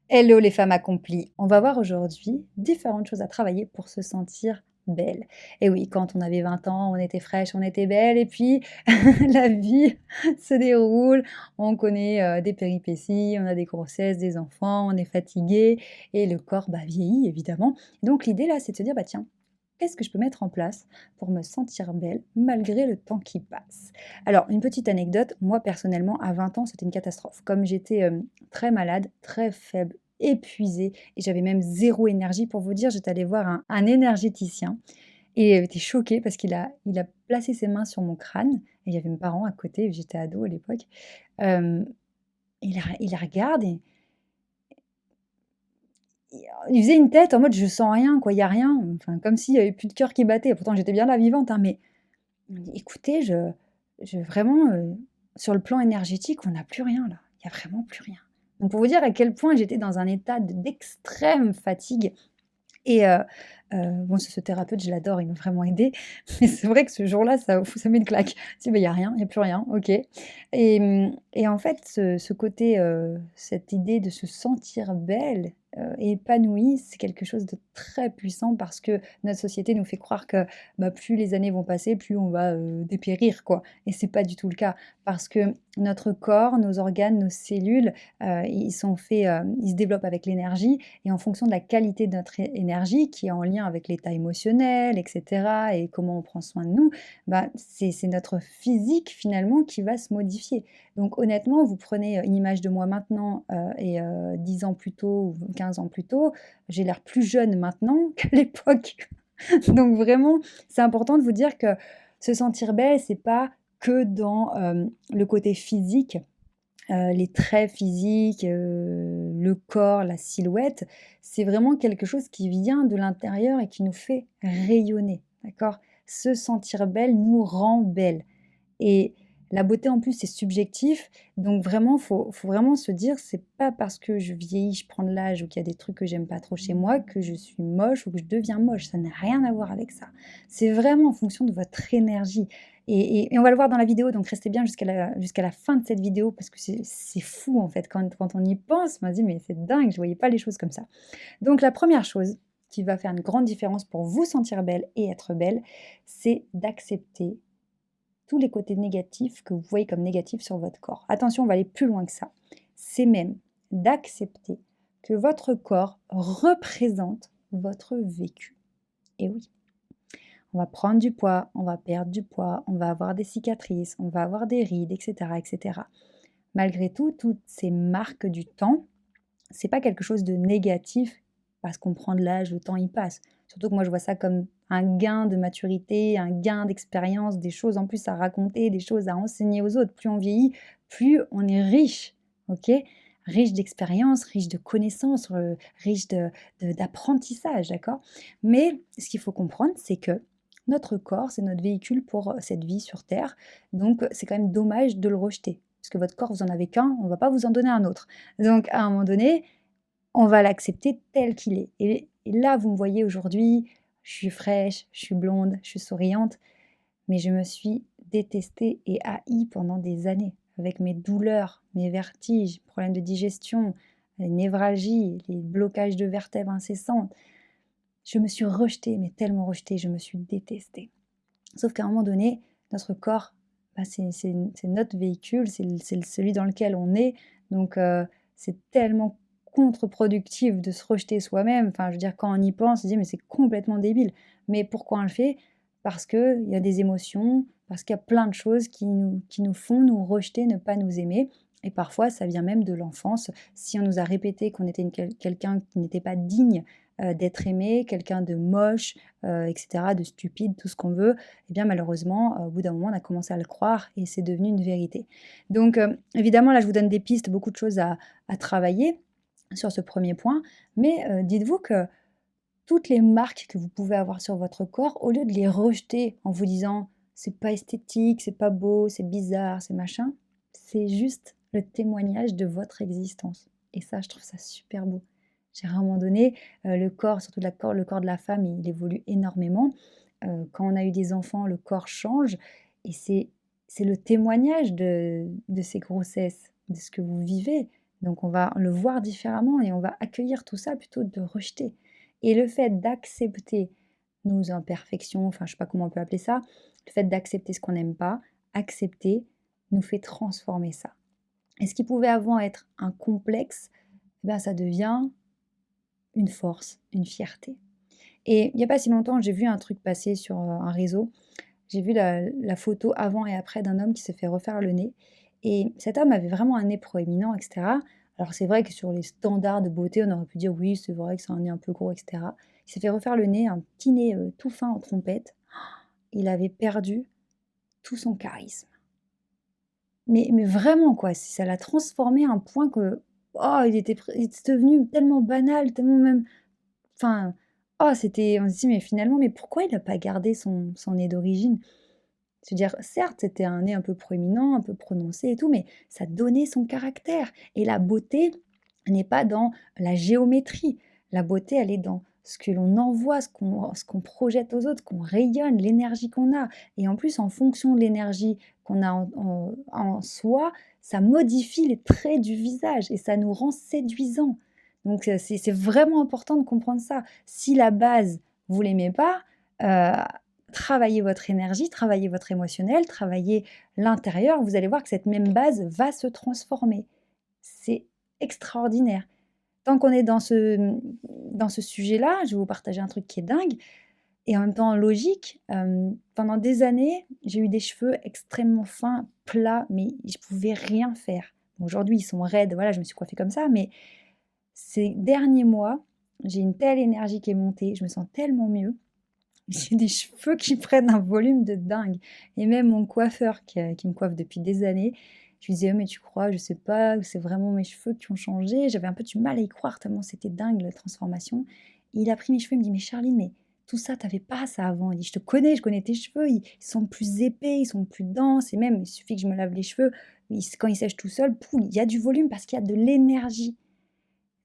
Hello les femmes accomplies. On va voir aujourd'hui différentes choses à travailler pour se sentir belle. Et oui, quand on avait 20 ans, on était fraîche, on était belle et puis la vie se déroule, on connaît, des péripéties, on a des grossesses, des enfants, on est fatigué et le corps, bah, vieillit évidemment. Donc l'idée là, c'est de se dire: «Bah, tiens, qu'est-ce que je peux mettre en place pour me sentir belle malgré le temps qui passe?» Alors une petite anecdote, moi personnellement à 20 ans, c'était une catastrophe. Comme j'étais, très malade, très faible, épuisée et j'avais même zéro énergie. Pour vous dire, j'étais allée voir un énergéticien et il était choqué parce qu'il a placé ses mains sur mon crâne et il y avait mes parents à côté, j'étais ado à l'époque. Hem, il la regarde et il faisait une tête en mode: «Je sens rien quoi, il y a rien», enfin comme s'il y avait plus de cœur qui battait. Pourtant j'étais bien là vivante, hein, mais il me dit: «Écoutez, je vraiment, sur le plan énergétique, on n'a plus rien là, il y a vraiment plus rien». Donc pour vous dire à quel point j'étais dans un état d'extrême fatigue. Et bon ce thérapeute je l'adore, il m'a vraiment aidée. Mais c'est vrai que ce jour-là, ça met une claque. Je dis: «Bah, il y a rien, il y a plus rien, OK». Et en fait, ce côté, cette idée de se sentir belle, et épanouie, c'est quelque chose de très puissant parce que notre société nous fait croire que, bah, plus les années vont passer, plus on va, dépérir, quoi. Et c'est pas du tout le cas. Parce que notre corps, nos organes, nos cellules, ils sont faits, ils se développent avec l'énergie et en fonction de la qualité de notre énergie qui est en lien avec l'état émotionnel et cetera et comment on prend soin de nous, bah, c'est notre physique finalement qui va se modifier. Donc honnêtement, vous prenez, une image de moi maintenant, et 10 ans plus tôt ou 15 ans plus tôt, j'ai l'air plus jeune maintenant qu'à l'époque. Donc vraiment, c'est important de vous dire que se sentir belle, c'est pas que dans, le côté physique, les traits physiques, le corps, la silhouette, c'est vraiment quelque chose qui vient de l'intérieur et qui nous fait rayonner, d'accord? Se sentir belle nous rend belle et la beauté en plus c'est subjectif, donc vraiment faut vraiment se dire: «C'est pas parce que je vieillis, je prends de l'âge ou qu'il y a des trucs que j'aime pas trop chez moi que je suis moche ou que je deviens moche». Ça n'a rien à voir avec ça. C'est vraiment en fonction de votre énergie et on va le voir dans la vidéo, donc restez bien jusqu'à la fin de cette vidéo parce que c'est fou en fait quand on y pense, on se dit: «Mais c'est dingue, je voyais pas les choses comme ça». Donc la première chose qui va faire une grande différence pour vous sentir belle et être belle, c'est d'accepter tous les côtés négatifs que vous voyez comme négatifs sur votre corps. Attention, on va aller plus loin que ça. C'est même d'accepter que votre corps représente votre vécu. Et oui, on va prendre du poids, on va perdre du poids, on va avoir des cicatrices, on va avoir des rides, etc., etc. Malgré tout, toutes ces marques du temps, c'est pas quelque chose de négatif parce qu'on prend de l'âge, le temps y passe. Surtout que moi je vois ça comme un gain de maturité, un gain d'expérience, des choses en plus à raconter, des choses à enseigner aux autres. Plus on vieillit, plus on est riche, OK? Riche d'expérience, riche de connaissances, riche d'apprentissage, d'accord? Mais ce qu'il faut comprendre, c'est que notre corps, c'est notre véhicule pour, cette vie sur terre, donc c'est quand même dommage de le rejeter. Parce que votre corps, vous en avez qu'un, on va pas vous en donner un autre. Donc à un moment donné, on va l'accepter tel qu'il est et là, vous me voyez aujourd'hui, je suis fraîche, je suis blonde, je suis souriante, mais je me suis détestée et haïe pendant des années avec mes douleurs, mes vertiges, problèmes de digestion, les névralgies, les blocages de vertèbres incessants. Je me suis rejetée, mais tellement rejetée, je me suis détestée. Sauf qu'à un moment donné, notre corps, bah, c'est notre véhicule, c'est celui dans lequel on est. Donc, c'est tellement contre-productif de se rejeter soi-même. Enfin, je veux dire, quand on y pense, on se dit: «Mais c'est complètement débile». Mais pourquoi on le fait? Parce qu'il y a des émotions, parce qu'il y a plein de choses qui nous font nous rejeter, ne pas nous aimer et parfois ça vient même de l'enfance. Si on nous a répété qu'on était quelqu'un qui n'était pas digne, d'être aimé, quelqu'un de moche, et cetera, de stupide, tout ce qu'on veut, eh bien malheureusement, au bout d'un moment, on a commencé à le croire et c'est devenu une vérité. Donc, évidemment, là, je vous donne des pistes, beaucoup de choses à travailler sur ce premier point, mais, dites-vous que toutes les marques que vous pouvez avoir sur votre corps, au lieu de les rejeter en vous disant: «C'est pas esthétique, c'est pas beau, c'est bizarre, c'est machin», c'est juste le témoignage de votre existence et ça, je trouve ça super beau. J'ai à un moment donné, le corps, surtout le corps de la femme, il évolue énormément. Quand on a eu des enfants, le corps change et c'est le témoignage de ces grossesses, de ce que vous vivez. Donc on va le voir différemment et on va accueillir tout ça plutôt que de rejeter. Et le fait d'accepter nos imperfections, enfin je sais pas comment on peut appeler ça, le fait d'accepter ce qu'on n'aime pas, accepter nous fait transformer ça. Et ce qui pouvait avant être un complexe, eh ben, ça devient une force, une fierté. Et il n'y a pas si longtemps, j'ai vu un truc passer sur un réseau. J'ai vu la photo avant et après d'un homme qui s'est fait refaire le nez. Et cet homme avait vraiment un nez proéminent, etc. Alors c'est vrai que sur les standards de beauté, on aurait pu dire oui, c'est vrai que c'est un nez un peu gros, etc. Il s'est fait refaire le nez, un petit nez tout fin en trompette. Il avait perdu tout son charisme. Mais vraiment quoi, ça l'a transformé à un point que, oh, il était devenu tellement banal, tellement même, enfin, oh, c'était, on se dit: «Mais finalement, mais pourquoi il a pas gardé son nez d'origine?» Je veux dire, certes, c'était un nez un peu proéminent, un peu prononcé et tout, mais ça donnait son caractère. Et la beauté n'est pas dans la géométrie. La beauté, elle est dans ce que l'on envoie, ce qu'on projette aux autres, qu'on rayonne, l'énergie qu'on a. Et en plus, en fonction de l'énergie qu'on a en soi, ça modifie les traits du visage et ça nous rend séduisants. Donc, c'est vraiment important de comprendre ça. Si la base, vous l'aimez pas, euh, travaillez votre énergie, travaillez votre émotionnel, travaillez l'intérieur, vous allez voir que cette même base va se transformer. C'est extraordinaire. Tant qu'on est dans ce sujet-là, je vais vous partager un truc qui est dingue et en même temps logique. Pendant des années, j'ai eu des cheveux extrêmement fins, plats, mais je pouvais rien faire. Bon, aujourd'hui, ils sont raides, voilà, je me suis coiffée comme ça, mais ces derniers mois, j'ai une telle énergie qui est montée, je me sens tellement mieux. J'ai des cheveux qui prennent un volume de dingue et même mon coiffeur qui me coiffe depuis des années, je lui disais: «Oh mais tu crois? Je sais pas, c'est vraiment mes cheveux qui ont changé». J'avais un peu du mal à y croire tellement c'était dingue la transformation. Il a pris mes cheveux, il me dit: «Mais Charline, mais tout ça, tu avais pas ça avant». Il dit: «Je te connais, je connais tes cheveux, ils sont plus épais, ils sont plus denses et même il suffit que je me lave les cheveux, quand ils sèchent tout seuls, pouf, il y a du volume parce qu'il y a de l'énergie».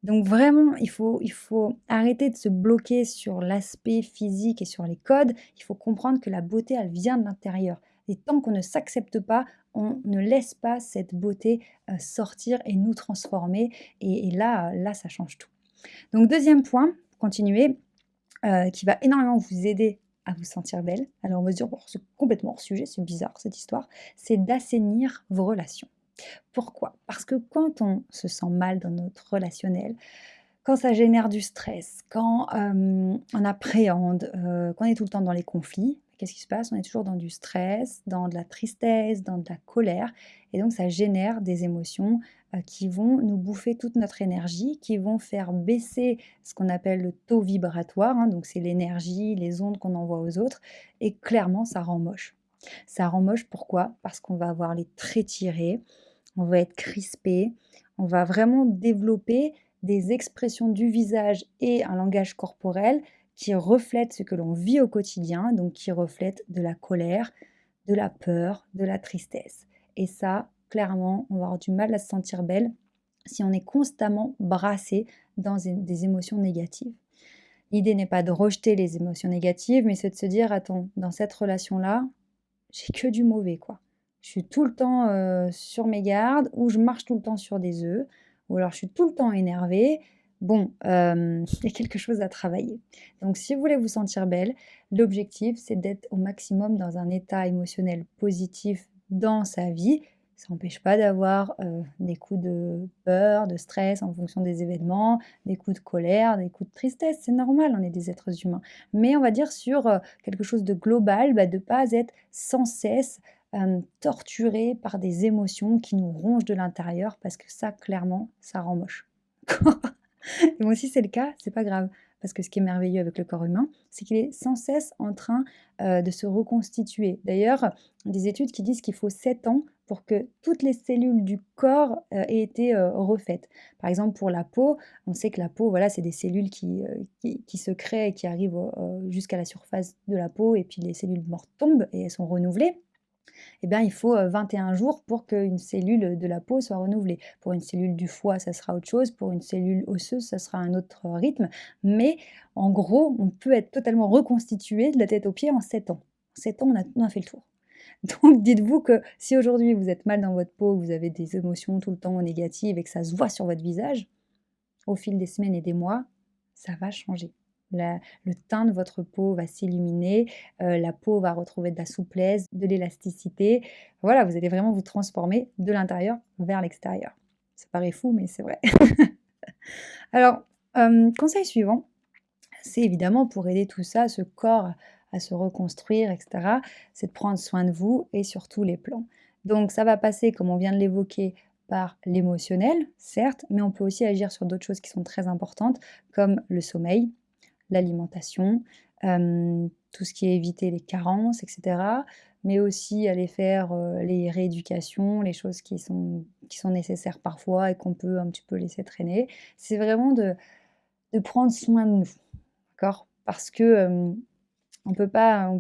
Donc vraiment, il faut arrêter de se bloquer sur l'aspect physique et sur les codes. Il faut comprendre que la beauté, elle vient de l'intérieur. Et tant qu'on ne s'accepte pas, on ne laisse pas cette beauté sortir et nous transformer. Et là, ça change tout. Donc deuxième point, pour continuer, qui va énormément vous aider à vous sentir belle. Alors on va se dire, bon, c'est complètement hors sujet, c'est bizarre cette histoire. C'est d'assainir vos relations. Pourquoi? Parce que quand on se sent mal dans notre relationnel, quand ça génère du stress, quand, on appréhende, quand on est tout le temps dans les conflits, qu'est-ce qui se passe? On est toujours dans du stress, dans de la tristesse, dans de la colère et donc ça génère des émotions, qui vont nous bouffer toute notre énergie, qui vont faire baisser ce qu'on appelle le taux vibratoire, hein, donc c'est l'énergie, les ondes qu'on envoie aux autres et clairement ça rend moche. Ça rend moche pourquoi? Parce qu'on va avoir les traits tirés, on va être crispé, on va vraiment développer des expressions du visage et un langage corporel qui reflètent ce que l'on vit au quotidien, donc qui reflètent de la colère, de la peur, de la tristesse. Et ça, clairement, on va avoir du mal à se sentir belle si on est constamment brassé dans des émotions négatives. L'idée n'est pas de rejeter les émotions négatives, mais c'est de se dire, attends, dans cette relation-là, j'ai que du mauvais, quoi. Je suis tout le temps, sur mes gardes ou je marche tout le temps sur des œufs ou alors je suis tout le temps énervée. Bon, il y a quelque chose à travailler. Donc si vous voulez vous sentir belle, l'objectif, c'est d'être au maximum dans un état émotionnel positif dans sa vie. Ça n'empêche pas d'avoir, des coups de peur, de stress en fonction des événements, des coups de colère, des coups de tristesse. C'est normal, on est des êtres humains. Mais on va dire sur, quelque chose de global, bah, de ne pas être sans cesse, torturé par des émotions qui nous rongent de l'intérieur parce que ça, clairement, ça rend moche. Et moi aussi, c'est le cas, c'est pas grave. Parce que ce qui est merveilleux avec le corps humain, c'est qu'il est sans cesse en train, de se reconstituer. D'ailleurs, des études qui disent qu'il faut 7 ans pour que toutes les cellules du corps, aient été, refaites. Par exemple, pour la peau, on sait que la peau, voilà, c'est des cellules qui se créent et qui arrivent jusqu'à la surface de la peau et puis les cellules mortes tombent et elles sont renouvelées. Eh bien, il faut 21 jours pour qu'une cellule de la peau soit renouvelée. Pour une cellule du foie, ça sera autre chose. Pour une cellule osseuse, ça sera un autre rythme. Mais en gros, on peut être totalement reconstitué de la tête aux pieds en 7 ans. En 7 ans, on a fait le tour. Donc dites-vous que si aujourd'hui vous êtes mal dans votre peau, vous avez des émotions tout le temps négatives et que ça se voit sur votre visage, au fil des semaines et des mois, ça va changer. Le teint de votre peau va s'illuminer, la peau va retrouver de la souplesse, de l'élasticité. Voilà, vous allez vraiment vous transformer de l'intérieur vers l'extérieur. Ça paraît fou, mais c'est vrai. Alors, conseil suivant, c'est évidemment pour aider tout ça, ce corps à se reconstruire et cetera, c'est de prendre soin de vous et sur tous les plans. Donc ça va passer, comme on vient de l'évoquer, par l'émotionnel, certes, mais on peut aussi agir sur d'autres choses qui sont très importantes, comme le sommeil, l'alimentation, tout ce qui est éviter les carences et cetera, mais aussi aller faire, les rééducations, les choses qui sont nécessaires parfois et qu'on peut un petit peu laisser traîner. C'est vraiment de prendre soin de nous. D'accord? Parce que, on peut pas,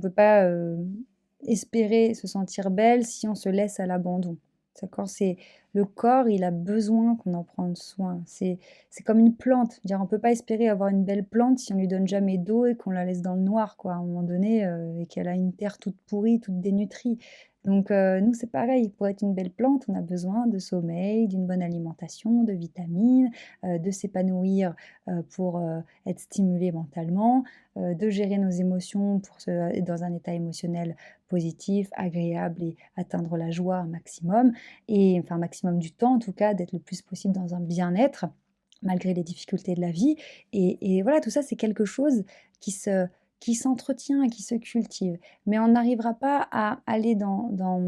espérer se sentir belle si on se laisse à l'abandon. D'accord? C'est le corps, il a besoin qu'on en prenne soin. C'est comme une plante. Je veux dire, on peut pas espérer avoir une belle plante si on lui donne jamais d'eau et qu'on la laisse dans le noir, quoi, à un moment donné, et qu'elle a une terre toute pourrie, toute dénutrie. Donc, nous, c'est pareil. Pour être une belle plante, on a besoin de sommeil, d'une bonne alimentation, de vitamines, de s'épanouir, pour, être stimulé mentalement, de gérer nos émotions pour se être dans un état émotionnel positif, agréable et atteindre la joie un maximum et enfin un maximum du temps en tout cas, d'être le plus possible dans un bien-être, malgré les difficultés de la vie et voilà, tout ça, c'est quelque chose qui se qui s'entretient, qui se cultive. Mais on n'arrivera pas à aller dans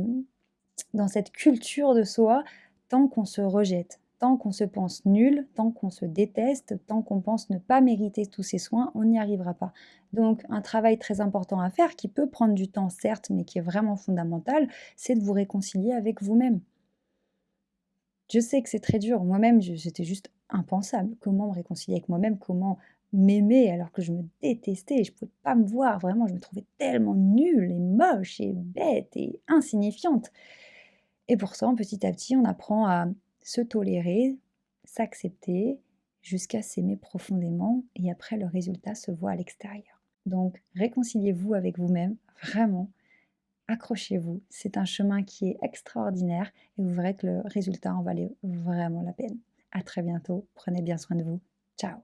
cette culture de soi tant qu'on se rejette, tant qu'on se pense nul, tant qu'on se déteste, tant qu'on pense ne pas mériter tous ces soins, on n'y arrivera pas. Donc un travail très important à faire qui peut prendre du temps certes, mais qui est vraiment fondamental, c'est de vous réconcilier avec vous-même. Je sais que c'est très dur, moi-même c'était juste impensable. Comment me réconcilier avec moi-même? Comment m'aimer alors que je me détestais? Je ne pouvais pas me voir, vraiment, je me trouvais tellement nulle et moche et bête et insignifiante. Et pourtant, petit à petit, on apprend à se tolérer, s'accepter, jusqu'à s'aimer profondément et après le résultat se voit à l'extérieur. Donc réconciliez-vous avec vous-même, vraiment, accrochez-vous, c'est un chemin qui est extraordinaire et vous verrez que le résultat en valait vraiment la peine. À très bientôt, prenez bien soin de vous. Ciao.